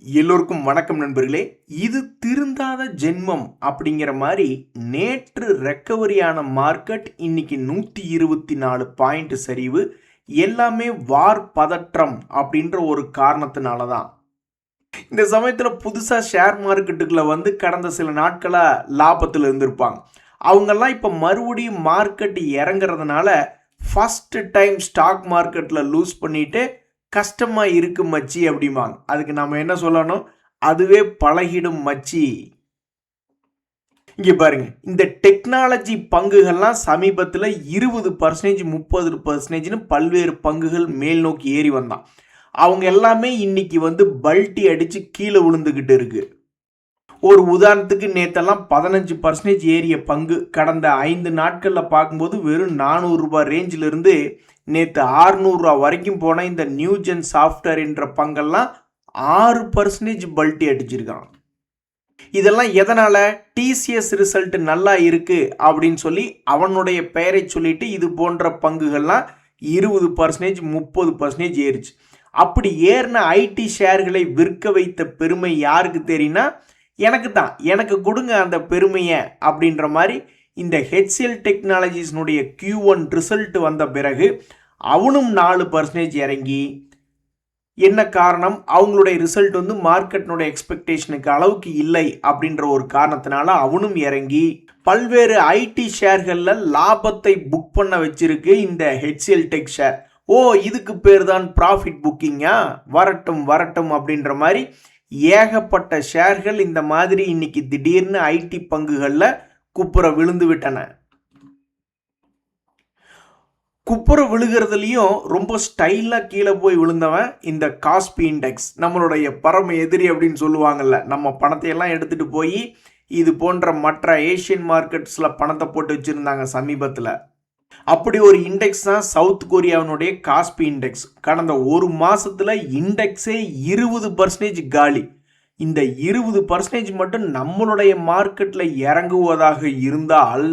எல்லோருக்கும் வணக்கம் நண்பர்களே. இது திருந்தாத ஜென்மம் அப்படிங்கிற மாதிரி நேற்று ரெக்கவரியான மார்க்கெட் இன்னைக்கு 124 பாயிண்ட் சரிவு. எல்லாமே வார் பதற்றம் அப்படின்ற ஒரு காரணத்தினால தான். இந்த சமயத்தில் புதுசாக ஷேர் மார்க்கெட்டுக்குள்ள கடந்த சில நாட்களாக லாபத்தில் இருந்திருப்பாங்க. அவங்கெல்லாம் இப்போ மறுபடியும் மார்க்கெட் இறங்குறதுனால ஃபர்ஸ்ட் டைம் ஸ்டாக் மார்க்கெட்டில் லூஸ் பண்ணிட்டு கஷ்டமாக இருக்கு மச்சி அப்படிம்பாங்க. அதுக்கு நம்ம என்ன சொல்லணும்? அதுவே பழகிடும் மச்சி. இங்கே பாருங்க, இந்த டெக்னாலஜி பங்குகள்லாம் சமீபத்தில் 20% 30%ன்னு பல்வேறு பங்குகள் மேல் நோக்கி ஏறி வந்தான். அவங்க எல்லாமே இன்னைக்கு பல்ட்டி அடித்து கீழே விழுந்துக்கிட்டு இருக்கு. ஒரு உதாரணத்துக்கு நேற்றெல்லாம் 15% ஏறிய பங்கு கடந்த 5 நாட்களில் பார்க்கும்போது வெறும் 400 ரூபாய் ரேஞ்சிலிருந்து நேற்று 600 ரூபா வரைக்கும் போன இந்த நியூஜென் சாஃப்ட்வேர் என்ற பங்கெல்லாம் 6% பல்ட்டி அடிச்சிருக்கான். இதெல்லாம் எதனால? டிசிஎஸ் ரிசல்ட் நல்லா இருக்கு அப்படின்னு சொல்லி அவனுடைய பெயரை சொல்லிட்டு இது போன்ற பங்குகள்லாம் 20% 30% ஏறிச்சு. அப்படி ஏறின ஐடி ஷேர்களை விற்க வைத்த பெருமை யாருக்கு தெரியும்னா எனக்கு தான். எனக்கு கொடுங்க அந்த பெருமையை அப்படின்ற மாதிரி இந்த ஹெச்சிஎல் டெக்னாலஜிஸ்னுடைய Q1 ரிசல்ட் வந்த பிறகு அவனும் 4% இறங்கி, என்ன காரணம்? அவங்களுடைய ரிசல்ட் மார்க்கெட்னுடைய எக்ஸ்பெக்டேஷனுக்கு அளவுக்கு இல்லை அப்படின்ற ஒரு காரணத்தினால அவனும் இறங்கி பல்வேறு ஐடி ஷேர்களில் லாபத்தை புக் பண்ண வச்சிருக்கு இந்த ஹெச்சிஎல் டெக் ஷேர். ஓ, இதுக்கு பேர் தான் ப்ராஃபிட் புக்கிங்கா? வரட்டும் வரட்டும் அப்படின்ற மாதிரி ஏகப்பட்ட ஷேர்கள் இந்த மாதிரி இன்னைக்கு திடீர்னு ஐடி பங்குகளில் குப்புற விழுந்து விட்டன. குப்புற விழுகிறதுலையும் ரொம்ப ஸ்டைலாக கீழே போய் விழுந்தவன் இந்த காஸ்பி இண்டெக்ஸ், நம்மளுடைய பரம எதிரி அப்படின்னு சொல்லுவாங்கல்ல. நம்ம பணத்தையெல்லாம் எடுத்துகிட்டு போய் இது போன்ற மற்ற ஏஷியன் மார்க்கெட்ஸில் பணத்தை போட்டு வச்சுருந்தாங்க சமீபத்தில். அப்படி ஒரு இண்டெக்ஸ் தான் சவுத் கொரியாவினுடைய காஸ்பி இண்டெக்ஸ். கடந்த ஒரு மாதத்தில் இண்டெக்ஸே 20% காலி. இந்த 20% மட்டும் நம்மளுடைய மார்க்கெட்டில் இறங்குவதாக இருந்தால்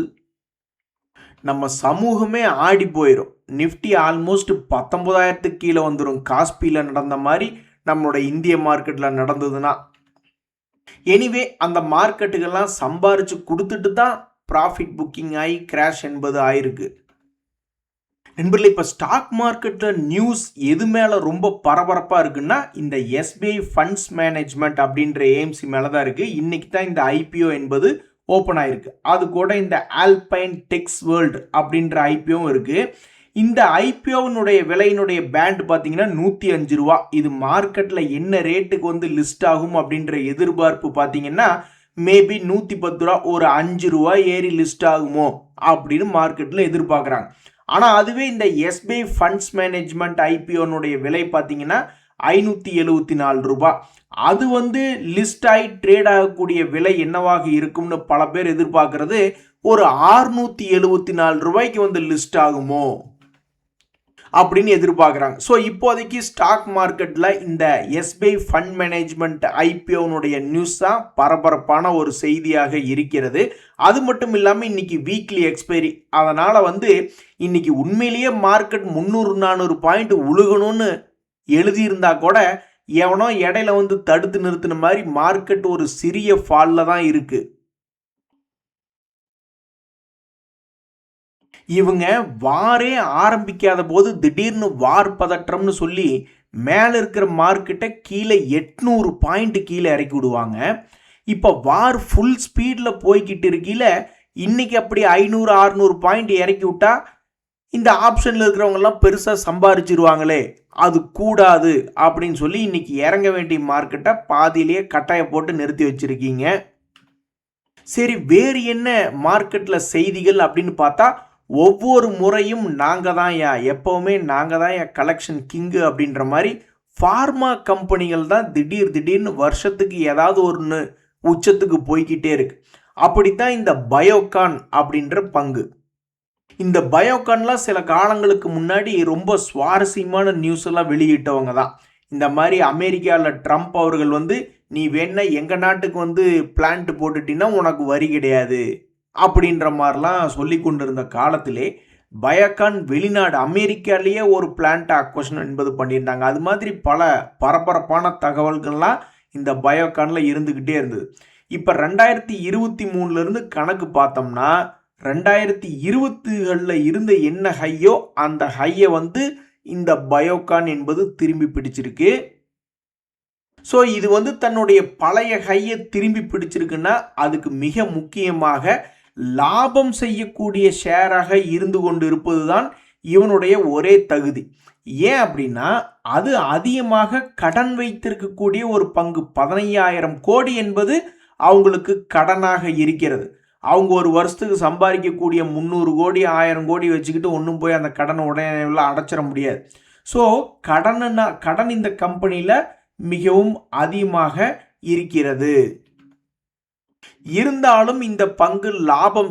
நம்ம சமூகமே ஆடி போயிடும். நிஃப்டி ஆல்மோஸ்ட் 19,000 கீழே வந்துடும். காஸ்பியில் நடந்த மாதிரி நம்மளுடைய இந்திய மார்க்கெட்டில் நடந்ததுன்னா. எனிவே அந்த மார்க்கெட்டுகள்லாம் சம்பாரித்து கொடுத்துட்டு தான் ப்ராஃபிட் புக்கிங் ஆகி கிராஷ் என்பது ஆயிருக்கு. நண்பர்களே, இப்போ ஸ்டாக் மார்க்கெட்டில் நியூஸ் எது மேலே ரொம்ப பரபரப்பாக இருக்குன்னா இந்த எஸ்பிஐ ஃபண்ட்ஸ் மேனேஜ்மெண்ட் அப்படின்ற ஏஎம்சி மேலே தான் இருக்குது. இன்றைக்கி தான் இந்த ஐபிஓ என்பது ஓப்பன் ஆயிருக்கு. அது கூட இந்த ஆல்பைன் டெக்ஸ் வேர்ல்டு அப்படின்ற ஐபிஓவும் இருக்குது. இந்த ஐபிஓனுடைய விலையினுடைய பேண்ட் பார்த்தீங்கன்னா 105 ரூபா. இது மார்க்கெட்டில் என்ன ரேட்டுக்கு லிஸ்ட் ஆகும் அப்படின்ற எதிர்பார்ப்பு பார்த்தீங்கன்னா மேபி 110 ரூபா, ஒரு 5 ரூபா ஏறி லிஸ்ட் ஆகுமோ அப்படின்னு மார்க்கெட்டில் எதிர்பார்க்குறாங்க. ஆனால் அதுவே இந்த எஸ்பிஐ ஃபண்ட்ஸ் மேனேஜ்மெண்ட் ஐபிஓனுடைய விலை பார்த்தீங்கன்னா 574 ரூபாய். அது லிஸ்ட் ஆகி ட்ரேட் ஆகக்கூடிய விலை என்னவாக இருக்கும்னு பல பேர் எதிர்பார்க்கறது ஒரு 674 ரூபாய்க்கு லிஸ்ட் ஆகுமோ அப்படின்னு எதிர்பார்க்குறாங்க. ஸோ இப்போதைக்கு ஸ்டாக் மார்க்கெட்டில் இந்த எஸ்பிஐ ஃபண்ட் மேனேஜ்மெண்ட் ஐபிஓனுடைய நியூஸ் தான் பரபரப்பான ஒரு செய்தியாக இருக்கிறது. அது மட்டும் இல்லாமல் இன்னைக்கு வீக்லி எக்ஸ்பைரி, அதனால் இன்னைக்கு உண்மையிலேயே மார்க்கெட் 300-400 பாயிண்ட் உழுகணும்னு எழுதியிருந்தா கூட எவனோ இடையில தடுத்து நிறுத்தின மாதிரி மார்க்கெட் ஒரு சிறிய ஃபாலில் தான் இருக்குது. இவங்க வாரே ஆரம்பிக்காத போது திடீர்னு வார் பதற்றம்னு சொல்லி மேலே இருக்கிற மார்க்கெட்டை கீழே 800 பாயிண்ட் கீழே இறக்கி விடுவாங்க. இப்போ வார் ஃபுல் ஸ்பீடில் போய்கிட்டு இருக்கையில் இன்னைக்கு அப்படி 500-600 பாயிண்ட் இறக்கி விட்டா இந்த ஆப்ஷனில் இருக்கிறவங்கெல்லாம் பெருசாக சம்பாரிச்சிருவாங்களே, அது கூடாது அப்படின்னு சொல்லி இன்னைக்கு இறங்க வேண்டிய மார்க்கெட்டை பாதியிலேயே கட்டாய போட்டு நிறுத்தி வச்சிருக்கீங்க. சரி, வேறு என்ன மார்க்கெட்டில் செய்திகள் அப்படின்னு பார்த்தா, ஒவ்வொரு முறையும் நாங்கள் தான் எப்போவுமே நாங்கள் தான் கலெக்ஷன் கிங்கு அப்படின்ற மாதிரி ஃபார்மா கம்பெனிகள் தான் திடீர்னு வருஷத்துக்கு ஏதாவது ஒன்று உச்சத்துக்கு போய்கிட்டே இருக்கு. அப்படித்தான் இந்த பயோகான் அப்படின்ற பங்கு. இந்த பயோகான்லாம் சில காலங்களுக்கு முன்னாடி ரொம்ப சுவாரஸ்யமான நியூஸ் எல்லாம் வெளியிட்டவங்க தான். இந்த மாதிரி அமெரிக்காவில் ட்ரம்ப் அவர்கள் நீ வேணா எங்கள் நாட்டுக்கு பிளான்ட் போட்டுட்டீங்கன்னா உனக்கு வரி கிடையாது அப்படின்ற மாதிரிலாம் சொல்லி கொண்டிருந்த காலத்திலே பயோகான் வெளிநாடு அமெரிக்காலேயே ஒரு பிளான்ட் அக்வசிஷன் என்பது பண்ணியிருந்தாங்க. அது மாதிரி பல பரபரப்பான தகவல்கள்லாம் இந்த பயோகானில் இருந்துக்கிட்டே இருந்தது. இப்போ 2023 கணக்கு பார்த்தோம்னா 2020களில் இருந்த என்ன ஹையோ அந்த ஹையை வந்து இந்த பயோகான் என்பது திரும்பி பிடிச்சிருக்கு. ஸோ இது வந்து தன்னுடைய பழைய ஹையை திரும்பி பிடிச்சிருக்குன்னா அதுக்கு மிக முக்கியமாக லாபம் செய்யக்கூடிய ஷேராக இருந்து கொண்டு இருப்பது தான் இவனுடைய ஒரே தகுதி. ஏன் அப்படின்னா அது அதிகமாக கடன் வைத்திருக்கக்கூடிய ஒரு பங்கு. 15,000 கோடி என்பது அவங்களுக்கு கடனாக இருக்கிறது. அவங்க ஒரு வருஷத்துக்கு சம்பாதிக்கக்கூடிய 300 கோடி 1000 கோடி வச்சுக்கிட்டு ஒன்றும் போய் அந்த கடனை உடனே அடைச்சிட முடியாது. ஸோ கடன் இந்த கம்பெனியில் மிகவும் அதிகமாக இருக்கிறது. இருந்தாலும் இந்த பங்கு லாபம்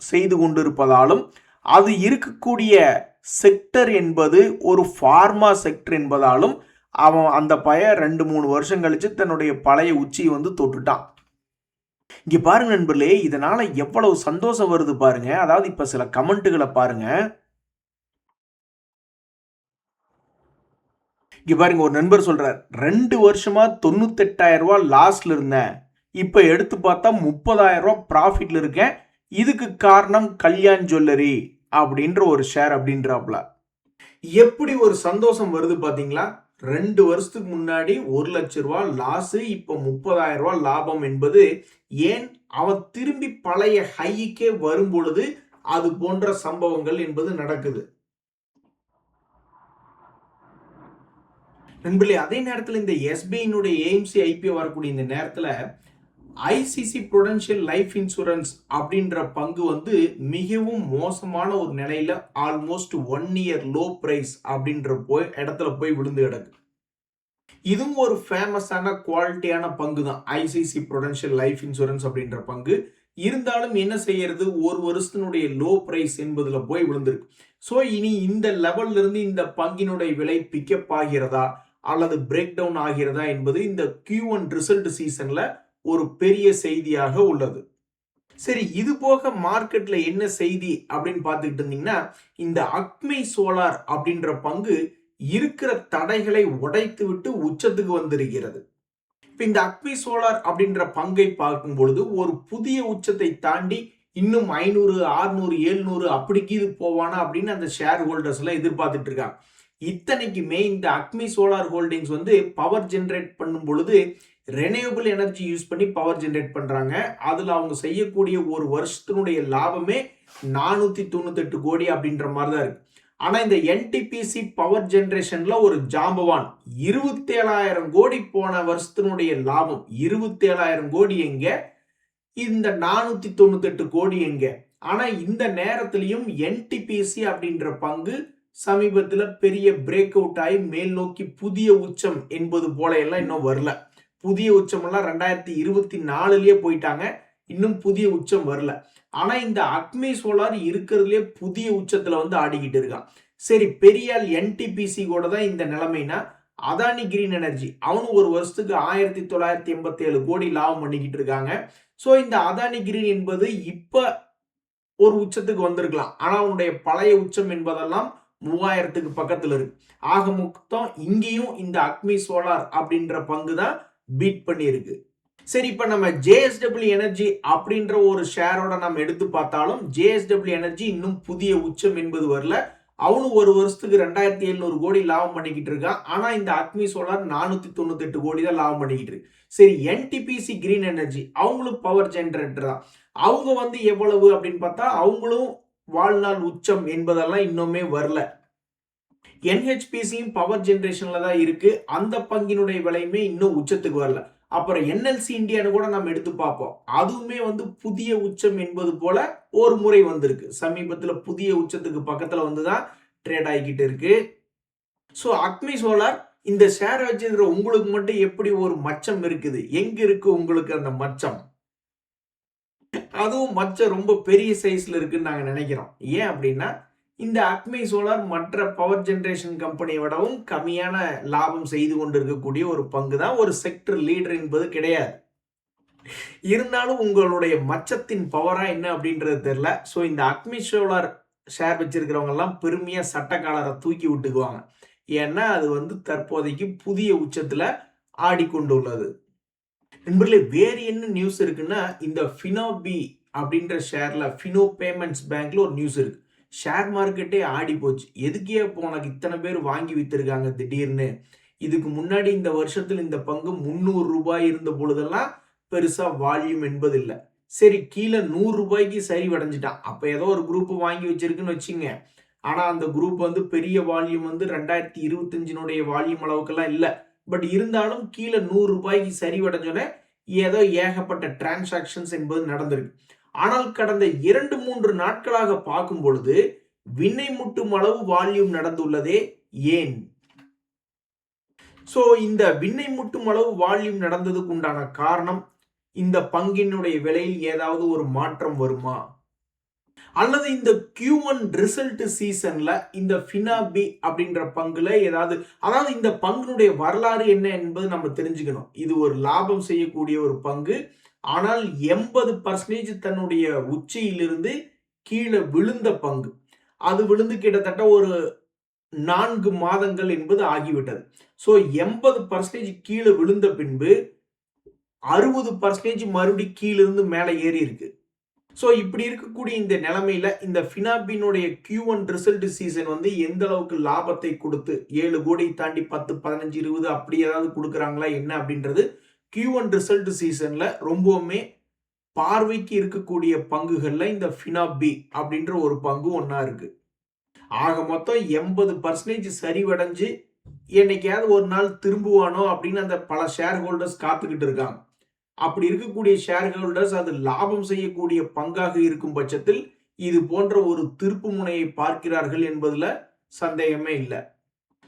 செய்து கொண்டிருப்பதாலும் அது இருக்கக்கூடிய செக்டர் என்பது ஒரு ஃபார்மா செக்டர் என்பதாலும் அவன் அந்த பையன் 2-3 வருஷம் கழிச்சு தன்னுடைய பழைய உச்சியை வந்து தொட்டுட்டான். இங்க பாருங்க நண்பர்களே, இதனால எவ்வளவு சந்தோஷம் வருது பாருங்க. அதாவது இப்ப சில கமெண்ட்டுகளை பாருங்க. இங்க பாருங்க, ஒரு நண்பர் சொல்றார் 2 வருஷமா 98,000 ரூபாய் லாஸ்ட்ல இருந்தேன், இப்ப எடுத்து பார்த்தா 30,000 ரூபாய் ப்ராஃபிட்ல இருக்கேன், இதுக்கு காரணம் கல்யாண் ஜுவல்லரி அப்படின்ற ஒரு ஷேர் அப்படின்றாப்ல. எப்படி ஒரு சந்தோஷம் வருது பாத்தீங்களா? 2 வருஷத்துக்கு முன்னாடி 1 லட்சம் ரூபாய் லாஸ், இப்ப 30,000 ரூபாய் லாபம் என்பது ஏன் அவன் திரும்பி பழைய ஹைக்கே வரும் பொழுது அது போன்ற சம்பவங்கள் என்பது நடக்குது. நண்பர்களே, அதே நேரத்தில் இந்த எஸ்பிஐனுடைய ஏஎம்சி ஐபிஓ வரக்கூடிய இந்த நேரத்தில் ஐசிசி புரூடென்ஷியல் லைஃப் இன்சூரன்ஸ் அப்படின்ற பங்கு வந்து மிகவும் மோசமான ஒரு நிலையில ஆல்மோஸ்ட் 1 இயர் லோ பிரைஸ் அப்படின்ற இடத்துல போய் விழுந்து கிடக்கு. இதுவும் ஒரு ஃபேமஸான குவாலிட்டியான பங்கு தான் ஐசிசி புரூடென்ஷியல் லைஃப் இன்சூரன்ஸ் அப்படின்ற பங்கு. இருந்தாலும் என்ன செய்யறது, ஒரு வருஷத்தினுடைய லோ பிரைஸ் என்பதுல போய் விழுந்திருக்கு. ஸோ இனி இந்த லெவல்ல இருந்து இந்த பங்கினுடைய விலை பிக்கப் ஆகிறதா அல்லது பிரேக் டவுன் ஆகிறதா என்பது இந்த Q1 ரிசல்ட் சீசன்ல ஒரு பெரிய செய்தியாக உள்ளது. சரி, இது போக மார்க்கெட்ல என்ன செய்தி அப்படின்னு பார்த்துக்கிட்டு இருந்தீங்கன்னா, இந்த அக்மை சோலார் அப்படின்ற பங்கு இருக்கிற தடைகளை உடைத்து விட்டு உச்சத்துக்கு வந்திருக்கிறது. இப்ப இந்த அக்மை சோலார் அப்படின்ற பங்கை பார்க்கும் பொழுது ஒரு புதிய உச்சத்தை தாண்டி இன்னும் 500 600 700 அப்படிக்கு இது போவானா அப்படின்னு அந்த ஷேர் ஹோல்டர்ஸ் எல்லாம் எதிர்பார்த்துட்டு இருக்காங்க. இத்தனைக்குமே இந்த அக்மை சோலார் ஹோல்டிங்ஸ் வந்து பவர் ஜெனரேட் பண்ணும் பொழுது ரெனியூபிள் எனர்ஜி யூஸ் பண்ணி பவர் ஜெனரேட் பண்றாங்க. அதுல அவங்க செய்யக்கூடிய ஒரு வருஷத்தினுடைய லாபமே 498 கோடி அப்படின்ற மாதிரி தான் இருக்கு. ஆனா இந்த என்டிபிசி பவர் ஜெனரேஷன்ல ஒரு ஜாம்பவான் 27,000 கோடி போன வருஷத்தினுடைய லாபம். 27,000 கோடி எங்க, இந்த 498 கோடி எங்க? ஆனா இந்த நேரத்திலையும் என்டிபிசி அப்படின்ற பங்கு சமீபத்தில் பெரிய பிரேக் அவுட் ஆகி மேல் நோக்கி புதிய உச்சம் என்பது போல எல்லாம் இன்னும் வரல. புதிய உச்சம் எல்லாம் 2024லயே போயிட்டாங்க, இன்னும் புதிய உச்சம் வரல. ஆனா இந்த அக்மை சோலார் இருக்கிறதுலே புதிய உச்சத்துல வந்து ஆடிக்கிட்டு இருக்கான். சரி, பெரியால் என்டிபிசி கூட தான் இந்த நிலைமைனா அதானி கிரீன் எனர்ஜி அவனும் ஒரு வருஷத்துக்கு 1987 கோடி லாபம் பண்ணிக்கிட்டு இருக்காங்க. ஸோ இந்த அதானி கிரீன் என்பது இப்ப ஒரு உச்சத்துக்கு வந்திருக்கலாம், ஆனா அவனுடைய பழைய உச்சம் என்பதெல்லாம் 3000க்கு பக்கத்துல இருக்கு. ஆக மொத்தம் இங்கேயும் இந்த அக்மை சோலார் அப்படின்ற பங்கு தான் பீட் பண்ணி இருக்கு. சரி, இப்ப நம்ம JSW எனர்ஜி அப்படின்ற ஒரு ஷேரோட நம்ம எடுத்து பார்த்தாலும் JSW எனர்ஜி இன்னும் புதிய உச்சம் என்பது வரல. அவனும் ஒரு வருஷத்துக்கு 2700 கோடி லாபம் பண்ணிக்கிட்டு இருக்கான். ஆனா இந்த அக்மை சோலார் 498 கோடி தான் லாபம் பண்ணிக்கிட்டு இருக்கு. சரி, NTPC கிரீன் எனர்ஜி அவங்களும் பவர் ஜெனரேட்டர் தான். அவங்க வந்து எவ்வளவு அப்படின்னு பார்த்தா அவங்களும் வாழ்நாள் உச்சம் என்பதெல்லாம் இன்னுமே வரல. NHPCயும் பவர் ஜெனரேஷன்ல தான் இருக்கு, அந்த பங்கினுடைய விலையுமே இன்னும் உச்சத்துக்கு வரல. அப்புறம் NLC இந்தியான்னு கூட நம்ம எடுத்து பார்ப்போம், அதுவுமே வந்து புதிய உச்சம் என்பது போல ஒரு முறை வந்திருக்கு. சமீபத்தில் புதிய உச்சத்துக்கு பக்கத்துல வந்துதான் ட்ரேட் ஆகிக்கிட்டு இருக்கு. ஸோ அக்மை சோலார் இந்த ஷேர் வச்சிருக்கிற உங்களுக்கு மட்டும் எப்படி ஒரு மச்சம் இருக்குது? எங்க இருக்கு உங்களுக்கு அந்த மச்சம்? அதுவும் மச்சம் ரொம்ப பெரிய சைஸ்ல இருக்குன்னு நாங்க நினைக்கிறோம். ஏன் அப்படின்னா இந்த அக்மை சோலார் மற்ற பவர் ஜெனரேஷன் கம்பெனியை விடவும் கம்மியான லாபம் செய்து கொண்டிருக்கக்கூடிய ஒரு பங்கு தான், ஒரு செக்டர் லீடர் என்பது கிடையாது. இருந்தாலும் உங்களுடைய மச்சத்தின் பவரா என்ன அப்படின்றது தெரியல. ஸோ இந்த அக்மை சோலார் ஷேர் வச்சிருக்கிறவங்க எல்லாம் பெருமையா சட்டக்காலரை தூக்கி விட்டுக்குவாங்க. ஏன்னா அது வந்து தற்போதைக்கு புதிய உச்சத்துல ஆடிக்கொண்டுள்ளது. நண்பர்களே, வேறு என்ன நியூஸ் இருக்குன்னா, இந்த ஃபினோபி அப்படின்ற ஷேர்ல ஃபினோ பேமெண்ட்ஸ் பேங்க்ல ஒரு நியூஸ் இருக்கு. ஷேர் மார்க்கெட்டே ஆடி போச்சு. எதுக்கே இப்போ உனக்கு இத்தனை பேர் வாங்கி வித்திருக்காங்க திடீர்னு? இதுக்கு முன்னாடி இந்த வருஷத்தில் இந்த பங்கு ரூ. 300 இருந்த பொழுதெல்லாம் பெருசா வால்யூம் என்பது இல்ல. சரி, கீழே ரூ. 100 சரிவடைஞ்சிட்டான். அப்ப ஏதோ ஒரு குரூப் வாங்கி வச்சிருக்குன்னு வச்சுங்க. ஆனா அந்த குரூப் வந்து பெரிய வால்யூம் வந்து 2025 வால்யூம் அளவுக்கெல்லாம் இல்ல. பட் இருந்தாலும் கீழே ரூ. 100 சரிவடைஞ்சோன்னே ஏதோ ஏகப்பட்ட டிரான்சாக்ஷன்ஸ் என்பது நடந்திருக்கு. ஆனால் கடந்த 2-3 நாட்களாக பார்க்கும் பொழுது விண்ணை முட்டும் அளவு வால்யூம் நடந்துள்ளதே ஏன்? சோ இந்த விண்ணை முட்டும் அளவு வால்யூம் நடந்ததுக்கு உண்டான காரணம், இந்த பங்கினுடைய விலையில் ஏதாவது ஒரு மாற்றம் வருமா? அல்லது இந்த Q1 ரிசல்ட் சீசன்ல இந்த ஃபினாபி அப்படின்ற பங்குல அதாவது இந்த பங்கினுடைய வரலாறு என்ன என்பது நம்ம தெரிஞ்சுக்கணும். இது ஒரு லாபம் செய்யக்கூடிய ஒரு பங்கு. ஆனால் 80% தன்னுடைய உச்சியிலிருந்து கீழே விழுந்த பங்கு. அது விழுந்து கிட்டத்தட்ட ஒரு 4 மாதங்கள் என்பது ஆகிவிட்டது. சோ 80% கீழே விழுந்த பின்பு 60% மறுபடியும் கீழிருந்து மேலே ஏறி இருக்கு. சோ இப்படி இருக்கக்கூடிய இந்த நிலைமையில இந்த ஃபினாபினுடைய Q1 ரிசல்ட் சீசன் வந்து எந்த அளவுக்கு லாபத்தை கொடுத்து 7 கோடி தாண்டி 10, 15, 20 அப்படி ஏதாவது கொடுக்குறாங்களா என்ன அப்படின்றது Q1 ரிசல்ட் சீசன்ல ரொம்பவுமே பார்வைக்கு இருக்கக்கூடிய பங்குகள்ல இந்த ஃபினாபி அப்படின்ற ஒரு பங்கு ஒன்னா இருக்கு. ஆக மொத்தம் 80% சரிவடைஞ்சு என்னைக்காவது ஒரு நாள் திரும்புவானோ அப்படின்னு அந்த பல ஷேர் ஹோல்டர்ஸ் காத்துக்கிட்டு இருக்காங்க. அப்படி இருக்கக்கூடிய ஷேர் ஹோல்டர்ஸ் அது லாபம் செய்யக்கூடிய பங்காக இருக்கும் பட்சத்தில் இது போன்ற ஒரு திருப்பு முனையை பார்க்கிறார்கள் என்பதுல சந்தேகமே இல்லை.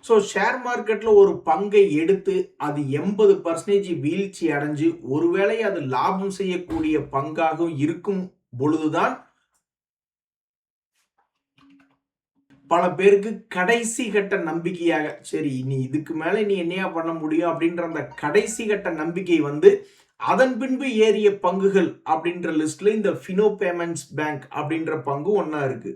ஸோ ஷேர் மார்க்கெட்ல ஒரு பங்கை எடுத்து அது 80% வீழ்ச்சி அடைஞ்சு ஒருவேளை அது லாபம் செய்யக்கூடிய பங்காக இருக்கும் பொழுதுதான் பல பேருக்கு கடைசி கட்ட நம்பிக்கையாக, சரி நீ இதுக்கு மேல நீ என்னையா பண்ண முடியும் அப்படின்ற அந்த கடைசி கட்ட நம்பிக்கை வந்து அதன் பின்பு ஏறிய பங்குகள் அப்படின்ற லிஸ்ட்ல இந்த ஃபினோ பேமெண்ட்ஸ் பேங்க் அப்படின்ற பங்கு ஒன்னா இருக்கு.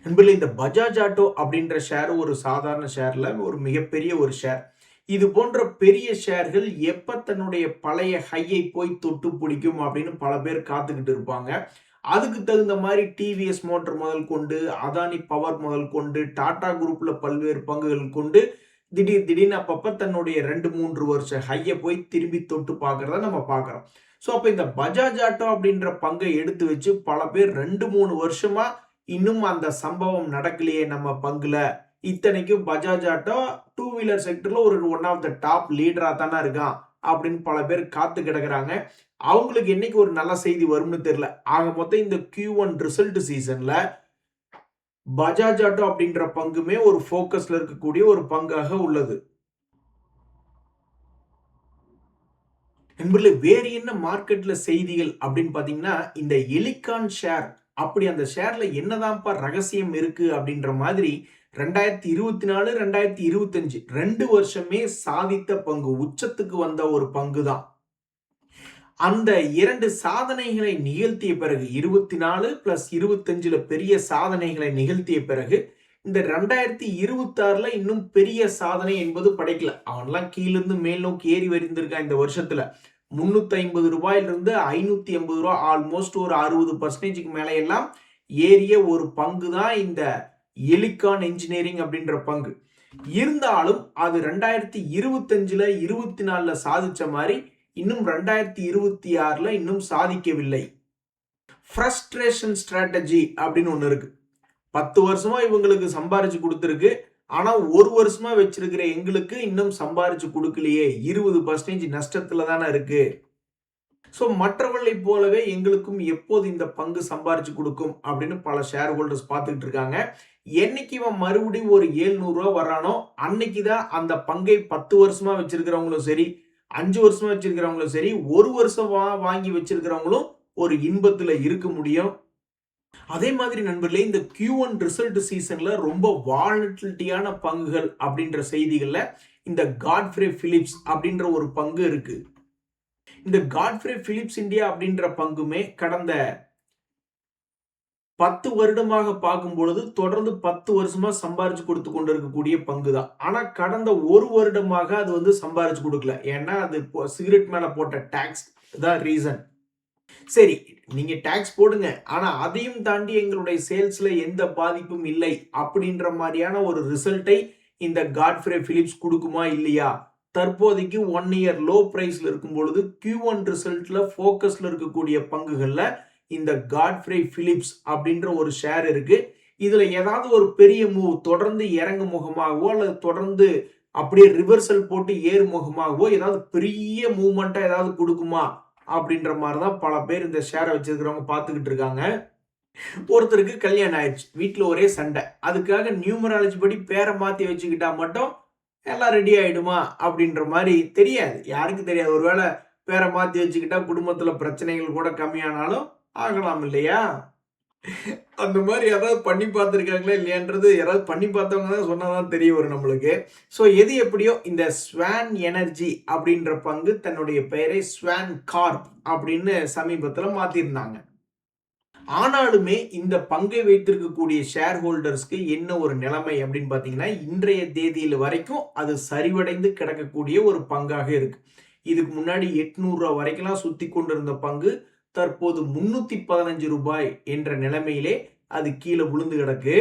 நண்பர்களே, இந்த பஜாஜ் ஆட்டோ அப்படின்ற ஷேர் ஒரு சாதாரண ஷேர்ல ஒரு மிகப்பெரிய ஒரு ஷேர். இது போன்ற பெரிய ஷேர்கள் எப்ப தன்னுடைய பழைய ஹையை போய் தொட்டு பிடிக்கும் அப்படின்னு பல பேர் காத்துக்கிட்டு இருப்பாங்க. அதுக்கு தகுந்த மாதிரி டிவிஎஸ் மோட்டார் முதல் கொண்டு, அதானி பவர் முதல் கொண்டு, டாடா குரூப்ல பல்வேறு பங்குகள் கொண்டு திடீர்னு அப்பப்ப தன்னுடைய 2-3 வருஷ ஹையை போய் திரும்பி தொட்டு பார்க்கறத நம்ம பார்க்கிறோம். ஸோ அப்ப இந்த பஜாஜ் ஆட்டோ அப்படின்ற பங்கை எடுத்து வச்சு பல பேர் 2-3 வருஷமா இன்னும் அந்த சம்பவம் நடக்கலையே நம்ம பங்குல. இத்தனைக்கும் பஜாஜ் ஆட்டோ 2 வீலர் செக்டர்ல ஒரு ஒன் ஆஃப் த டாப் லீடரா தானே இருக்கான் அப்படின்னு பல பேர் காத்து கிடக்குறாங்க. அவங்களுக்கு என்னைக்கு ஒரு நல்ல செய்தி வரும்னு தெரியல. ஆக மொத்தம் இந்த Q1 ரிசல்ட் சீசன்ல பஜாஜ் ஆட்டோ அப்படின்ற பங்குமே ஒரு போக்கஸ்ல இருக்கக்கூடிய ஒரு பங்காக உள்ளது. நண்பர்களே, வேறு என்ன மார்க்கெட்ல செய்திகள் அப்படின்னு பாத்தீங்கன்னா, இந்த எலிகான் ஷேர் அப்படி அந்த ஷேர்ல என்னதான்ப்பா ரகசியம் இருக்கு அப்படின்ற மாதிரி 2024, 2025 2 வருஷமே சாதித்த பங்கு, உச்சத்துக்கு வந்த ஒரு பங்கு தான். அந்த 2 சாதனைகளை நிகழ்த்திய பிறகு 24 பிளஸ் 25ல பெரிய சாதனைகளை நிகழ்த்திய பிறகு இந்த 2026ல இன்னும் பெரிய சாதனை என்பது படைக்கல. அவன்லாம் கீழிருந்து மேல் நோக்கி ஏறி வருந்திருக்கான் இந்த வருஷத்துல. 350 ரூபாயிலிருந்து 580 ரூபாய், ஆல்மோஸ்ட் ஒரு 60% மேல எல்லாம் ஏறிய ஒரு பங்கு தான் இந்த எலிகான் இன்ஜினியரிங் அப்படின்ற பங்கு. இருந்தாலும் அது 2025ல 24ல சாதிச்ச மாதிரி இன்னும் 2026ல இன்னும் சாதிக்கவில்லை. ஃப்ரஸ்ட்ரேஷன் ஸ்ட்ராட்டஜி அப்படின்னு ஒண்ணு இருக்கு. 10 வருஷமா இவங்களுக்கு சம்பாரிச்சு கொடுத்துருக்கு. ஆனா ஒரு வருஷமா வச்சிருக்கிற எங்களுக்கு இன்னும் சம்பாரிச்சு கொடுக்கலையே, 20% நஷ்டத்துல தானே இருக்கு. சோ மற்றவர்களை போலவே எங்களுக்கும் எப்போது இந்த பங்கு சம்பாரிச்சு கொடுக்கும் அப்படின்னு பல ஷேர் ஹோல்டர்ஸ் பார்த்துக்கிட்டு இருக்காங்க. என்னைக்கு இவன் மறுபடியும் ஒரு 700 ரூபாய் வரானோ அன்னைக்குதான் அந்த பங்கை 10 வருஷமா வச்சிருக்கிறவங்களும் சரி, 5 வருஷமா வச்சிருக்கிறவங்களும் சரி, ஒரு வருஷம் வாங்கி வச்சிருக்கிறவங்களும் ஒரு இன்பத்துல இருக்க முடியும். அதே மாதிரி நண்பர்களே, இந்த Q1 ரிசல்ட் சீசன்ல ரொம்ப வாலட்டிலிட்டியான பங்குகள் அப்படின்ற செய்திகள்ல இந்த காட்ஃப்ரே பிலிப்ஸ் அப்படின்ற ஒரு பங்கு இருக்கு. இந்த காட்ஃப்ரே பிலிப்ஸ் இந்தியா அப்படின்ற பங்குமே கடந்த 10 வருடமாக பார்க்கும் பொழுது தொடர்ந்து 10 வருஷமா சம்பாரிச்சு கொடுத்து கொண்டு இருக்கக்கூடிய பங்கு தான். ஆனா கடந்த 1 வருடமாக அது வந்து சம்பாரிச்சு கொடுக்கல. ஏன்னா அது சிகரெட் மேல போட்ட டாக்ஸ் தான் ரீசன். சரி, நீங்க டாக்ஸ் போடுங்க. ஆனா அதையும் தாண்டி எங்களுடைய சேல்ஸ்ல எந்த பாதிப்பும் இல்லை அப்படின்ற மாதிரியான ஒரு ரிசல்ட்டை இந்த காட்ஃப்ரே பிலிப்ஸ் கொடுக்குமா இல்லையா? தற்போதைக்கு 1 இயர் லோ பிரைஸ்ல இருக்கும் பொழுது Q1 ரிசல்ட்ல ஃபோக்கஸ்ல இருக்கக்கூடிய பங்குகள்ல இந்த காட்ஃப்ரே பிலிப்ஸ் அப்படின்ற ஒரு ஷேர் இருக்கு. இதுல ஏதாவது ஒரு பெரிய மூவ் தொடர்ந்து இறங்கு முகமாகவோ அல்லது தொடர்ந்து அப்படியே ரிவர்சல் போட்டு ஏறு முகமாகவோ ஏதாவது பெரிய மூவ்மெண்ட்டா ஏதாவது கொடுக்குமா அப்படின்ற மாதிரி தான் பல பேர் இந்த ஷேரை வச்சிருக்கிறவங்க பார்த்துக்கிட்டு இருக்காங்க. ஒருத்தருக்கு கல்யாணம் ஆயிடுச்சு, வீட்டுல ஒரே சண்டை. அதுக்காக நியூமராலஜி படி பேரை மாத்தி வச்சுக்கிட்டா மட்டும் எல்லாம் ரெடி ஆயிடுமா அப்படின்ற மாதிரி தெரியாது. யாருக்கு தெரியாது. ஒருவேளை பேரை மாத்தி வச்சுக்கிட்டா குடும்பத்துல பிரச்சனைகள் கூட கம்மியானாலும் ஆகலாம் இல்லையா? அந்த மாதிரி யாராவது பண்ணி பார்த்துருக்காங்களா இல்லையான்றது யாராவது பண்ணி பார்த்தவங்க தான் சொன்னாதான் தெரிய வரும் நம்மளுக்கு. ஸோ எது எப்படியோ இந்த ஸ்வான் எனர்ஜி அப்படின்ற பங்கு தன்னுடைய பெயரை ஸ்வான் கார்ப் அப்படின்னு சமீபத்தில் மாத்திருந்தாங்க. ஆனாலுமே இந்த பங்கை வைத்திருக்கக்கூடிய ஷேர் ஹோல்டர்ஸ்க்கு என்ன ஒரு நிலைமை அப்படின்னு பார்த்தீங்கன்னா, இன்றைய தேதியில் வரைக்கும் அது சரிவடைந்து கிடக்கக்கூடிய ஒரு பங்காக இருக்கு. இதுக்கு முன்னாடி 800 ரூபாய் வரைக்கும் சுத்தி கொண்டிருந்த பங்கு தற்போது 315 ரூபாய் என்ற நிலைமையிலே அது கீழே விழுந்து கிடக்கு.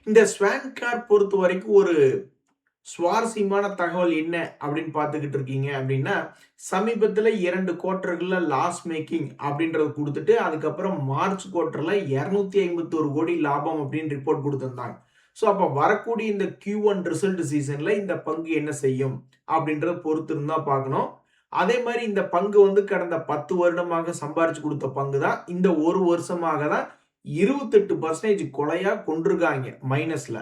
இந்த ஸ்வான்கார் பொறுத்த வரைக்கும் ஒரு சுவாரஸ்யமான தகவல் என்ன அப்படின்னு பார்த்துக்கிட்டு இருக்கீங்க அப்படின்னா, சமீபத்தில் 2 குவார்டர்கள்ல லாஸ் மேக்கிங் அப்படின்றது கொடுத்துட்டு அதுக்கப்புறம் மார்ச் குவார்டர்ல 251 கோடி லாபம் அப்படின்னு ரிப்போர்ட் கொடுத்திருந்தாங்க. ஸோ அப்போ வரக்கூடிய இந்த Q1 ரிசல்ட் சீசன்ல இந்த பங்கு என்ன செய்யும் அப்படின்றத பொறுத்து இருந்தா பார்க்கணும். அதே மாதிரி இந்த பங்கு வந்து கடந்த 10 வருடமாக சம்பாரிச்சு கொடுத்த பங்கு தான். இந்த ஒரு வருஷமாக தான் 28% கொலையா கொண்டிருக்காங்க மைனஸ்ல.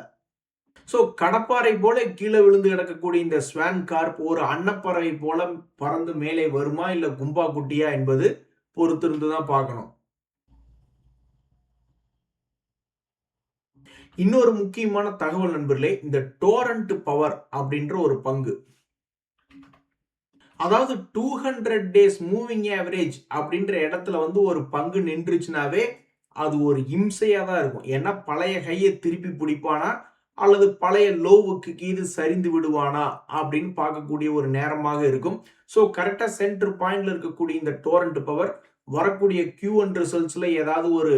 ஸோ கடப்பாறை போல கீழே விழுந்து கிடக்கக்கூடிய இந்த ஸ்வான் கார்ப் ஒரு அன்னப்பறவை போல பறந்து மேலே வருமா இல்ல கும்பா குட்டியா என்பது பொறுத்திருந்து தான் பார்க்கணும். இன்னொரு முக்கியமான தகவல் நண்பர்களே, இந்த டோரண்ட் பவர் அப்படின்ற ஒரு பங்கு, அதாவது 200 டேஸ் மூவிங் ஆவரேஜ் அப்படின்ற இடத்துல வந்து ஒரு பங்கு நின்றுச்சுனாவே அது ஒரு இம்சையா தான் இருக்கும். ஏன்னா பழைய கையை திருப்பி பிடிப்பானா அல்லது பழைய லோவுக்கு கீது சரிந்து விடுவானா அப்படின்னு பார்க்கக்கூடிய ஒரு நேரமாக இருக்கும். ஸோ கரெக்டாக சென்டர் பாயிண்ட்ல இருக்கக்கூடிய இந்த டோரண்ட் பவர் வரக்கூடிய Q1 ரிசல்ட்ஸ்ல ஏதாவது ஒரு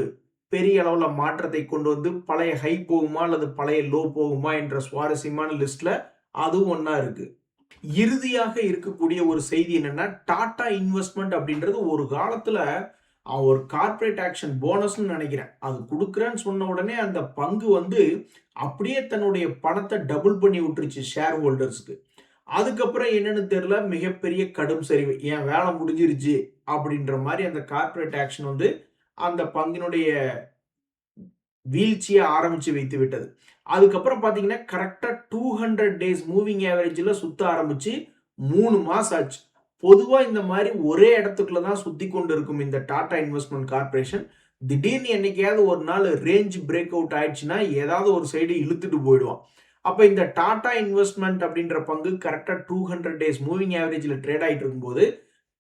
பெரிய அளவில் மாற்றத்தை கொண்டு வந்து பழைய ஹை போகுமா அல்லது பழைய லோ போகுமா என்ற சுவாரஸ்யமான லிஸ்ட்ல அதுவும் ஒன்னா இருக்கு. இறுதியாக இருக்கக்கூடிய ஒரு செய்தி என்னன்னா, டாடா இன்வெஸ்ட்மெண்ட் அப்படின்றது ஒரு காலத்துல ஒரு கார்பரேட் ஆக்ஷன் போனஸ்னு நினைக்கிறேன், அது கொடுக்குறேன்னு சொன்ன உடனே அந்த பங்கு வந்து அப்படியே தன்னுடைய பணத்தை டபுள் பண்ணி விட்டுருச்சு ஷேர் ஹோல்டர்ஸ்க்கு. அதுக்கப்புறம் என்னன்னு தெரியல, மிகப்பெரிய கடும் சரிவு, என் வேலை முடிஞ்சிருச்சு அப்படின்ற மாதிரி அந்த கார்பரேட் ஆக்ஷன் வந்து அந்த பங்கினுடைய வீழ்ச்சியை ஆரம்பிச்சு வைத்து விட்டது. அதுக்கப்புறம் பாத்தீங்கன்னா கரெக்டா 200 டேஸ் மூவிங் ஆவரேஜ்ல சுத்த ஆரம்பிச்சு 3 மாசம் ஆச்சு. பொதுவா இந்த மாதிரி ஒரே இடத்துக்குள்ள தான் சுத்தி கொண்டு இருக்கும் இந்த டாடா இன்வெஸ்ட்மெண்ட் கார்பரேஷன். திடீர்னு என்னைக்காவது ஒரு நாள் ரேஞ்ச் பிரேக் அவுட் ஆயிடுச்சுன்னா ஏதாவது ஒரு சைடு இழுத்துட்டு போயிடுவான். அப்ப இந்த டாடா இன்வெஸ்ட்மெண்ட் அப்படின்ற பங்கு கரெக்டா 200 டேஸ் மூவிங் ஆவரேஜ்ல ட்ரேட் ஆயிட்டு இருக்கும்போது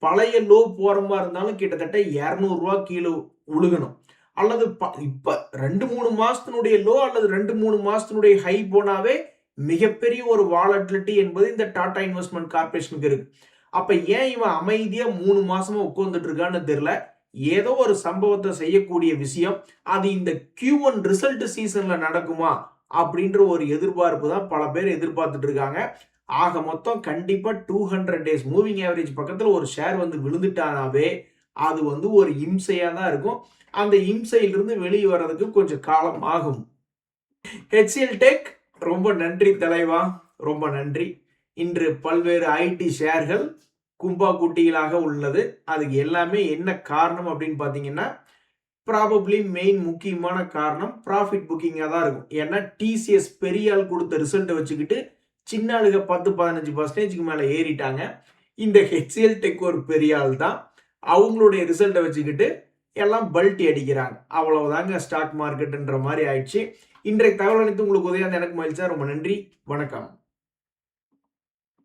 பழைய லோ போற மாதிரி இருந்தாலும் கிட்டத்தட்ட 200 ரூபாய் கீழே உழுகணும். அல்லது இப்ப 2-3 மாசத்தினுடைய லோ அல்லது 2-3 மாசத்தினுடைய ஹை போனாவே மிகப்பெரிய ஒரு வாலட்டிலிட்டி என்பது இந்த டாடா இன்வெஸ்ட்மெண்ட் கார்பரேஷனுக்கு இருக்கு. அப்ப ஏன் இவன் அமைதியா 3 மாசமா உட்கார்ந்துட்டு இருக்கான்னு தெரியல. ஏதோ ஒரு சம்பவத்தை செய்யக்கூடிய விஷயம், அது இந்த Q1 ரிசல்ட் சீசன்ல நடக்குமா அப்படின்ற ஒரு எதிர்பார்ப்பு தான் பல பேர் எதிர்பார்த்துட்டு இருக்காங்க. ஆக மொத்தம் கண்டிப்பா 200 டேஸ் மூவிங் ஆவரேஜ் பக்கத்துல ஒரு ஷேர் வந்து விழுந்துட்டானாவே அது வந்து ஒரு இம்சையா தான் இருக்கும். அந்த இம்சையிலிருந்து வெளியே வர்றதுக்கு கொஞ்சம் காலம் ஆகும். HCL டெக் ரொம்ப நன்றி தலைவா, ரொம்ப நன்றி. இன்று பல்வேறு ஐடி ஷேர்கள் கும்பா குட்டிகளாக உள்ளது. அதுக்கு எல்லாமே என்ன காரணம் அப்படின்னு பார்த்தீங்கன்னா, ப்ராபப்ளி மெயின் முக்கியமான காரணம் ப்ராஃபிட் புக்கிங்காக தான் இருக்கும். ஏன்னா TCS பெரிய ஆள் கொடுத்த ரிசல்ட்டை வச்சுக்கிட்டு சின்ன ஆளுக 10-15% மேலே ஏறிட்டாங்க. இந்த HCL டெக் ஒரு பெரிய ஆள் தான், அவங்களுடைய ரிசல்ட்டை வச்சுக்கிட்டு எல்லாம் பல்ட்டி அடிக்கிறாங்க. அவ்வளவுதாங்க ஸ்டாக் மார்க்கெட்ன்ற மாதிரி ஆயிடுச்சு. இன்றைய தகவல் அனைத்து உங்களுக்கு உதவியாக எனக்கு மகிழ்ச்சியா. ரொம்ப நன்றி, வணக்கம்.